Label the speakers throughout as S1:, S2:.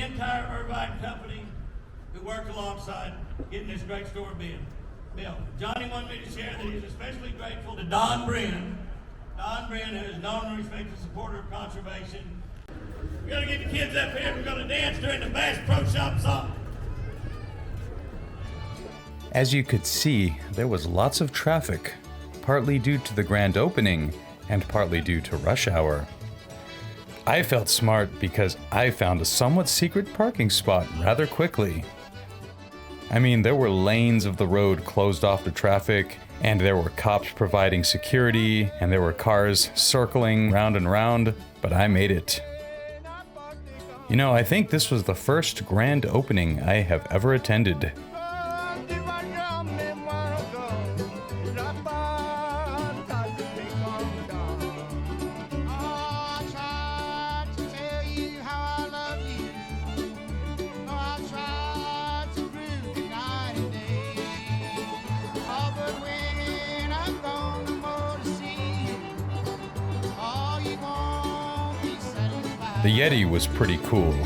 S1: the entire Irvine company who worked alongside getting this great store built. Johnny wanted me to share that he's especially grateful to Don Brennan. Don Brennan, who is known and respected supporter of conservation. We're going to get the kids up here. We're going to dance during the Bass Pro Shop song.
S2: As you could see, there was lots of traffic, partly due to the grand opening and partly due to rush hour. I felt smart because I found a somewhat secret parking spot rather quickly. I mean, there were lanes of the road closed off to traffic, and there were cops providing security, and there were cars circling round and round, but I made it. You know, I think this was the first grand opening I have ever attended. The Yeti was pretty cool.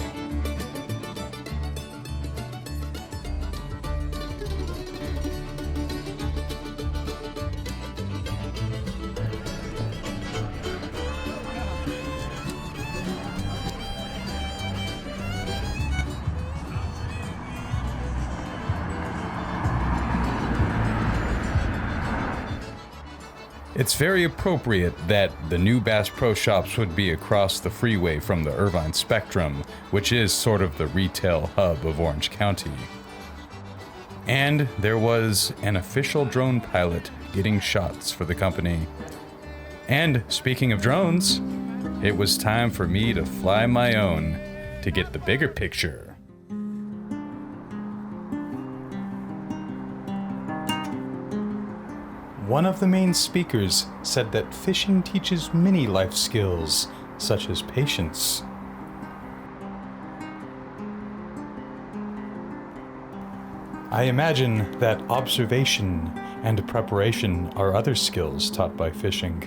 S2: It's very appropriate that the new Bass Pro Shops would be across the freeway from the Irvine Spectrum, which is sort of the retail hub of Orange County. And there was an official drone pilot getting shots for the company. And speaking of drones, it was time for me to fly my own to get the bigger picture. One of the main speakers said that fishing teaches many life skills, such as patience. I imagine that observation and preparation are other skills taught by fishing.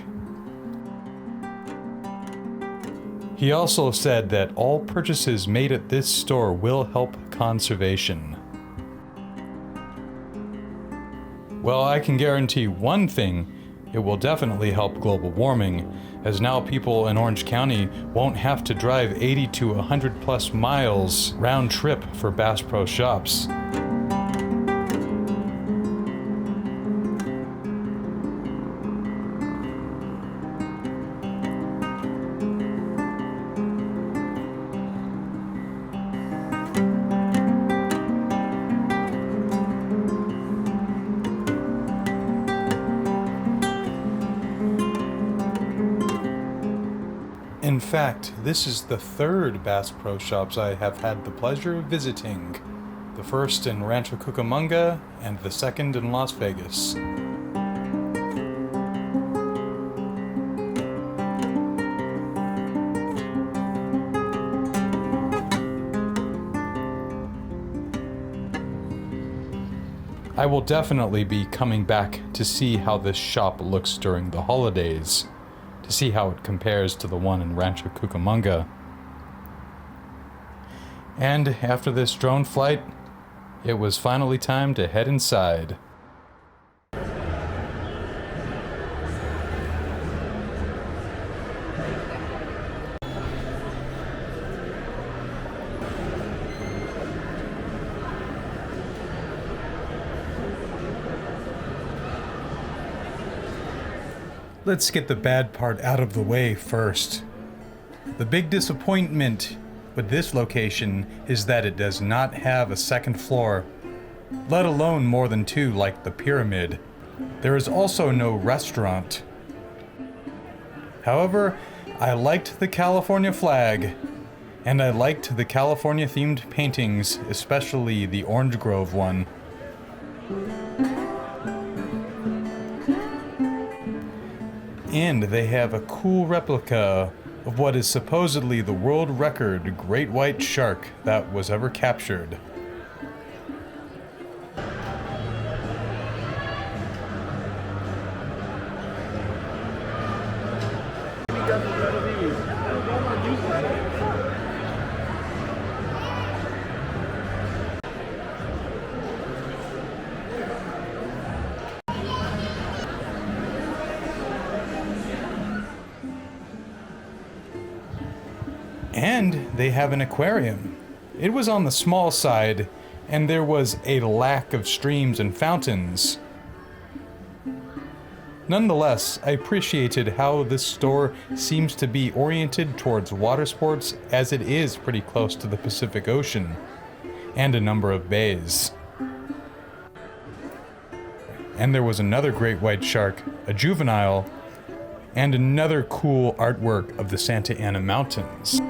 S2: He also said that all purchases made at this store will help conservation. Well, I can guarantee one thing, it will definitely help global warming, as now people in Orange County won't have to drive 80 to 100 plus miles round trip for Bass Pro Shops. In fact, this is the third Bass Pro Shops I have had the pleasure of visiting. The first in Rancho Cucamonga and the second in Las Vegas. I will definitely be coming back to see how this shop looks during the holidays, to see how it compares to the one in Rancho Cucamonga. And after this drone flight, it was finally time to head inside. Let's get the bad part out of the way first. The big disappointment with this location is that it does not have a second floor, let alone more than two like the Pyramid. There is also no restaurant. However, I liked the California flag, and I liked the California themed paintings, especially the Orange Grove one. And they have a cool replica of what is supposedly the world record great white shark that was ever captured. And they have an aquarium. It was on the small side, and there was a lack of streams and fountains. Nonetheless, I appreciated how this store seems to be oriented towards water sports, as it is pretty close to the Pacific Ocean and a number of bays. And there was another great white shark, a juvenile, and another cool artwork of the Santa Ana Mountains.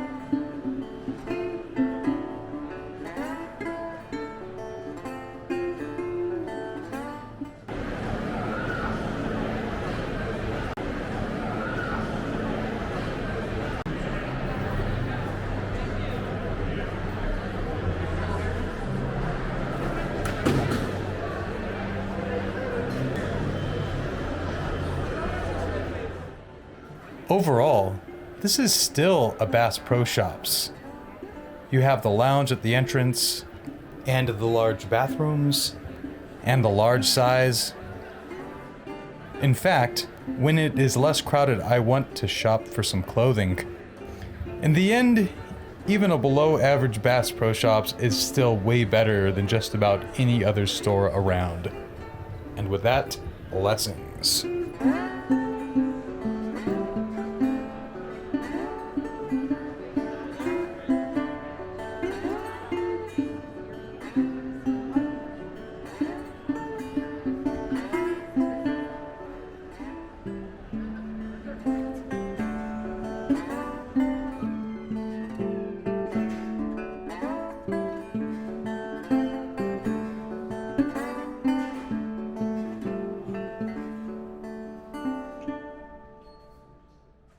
S2: Overall, this is still a Bass Pro Shops. You have the lounge at the entrance, and the large bathrooms, and the large size. In fact, when it is less crowded, I want to shop for some clothing. In the end, even a below average Bass Pro Shops is still way better than just about any other store around. And with that, blessings.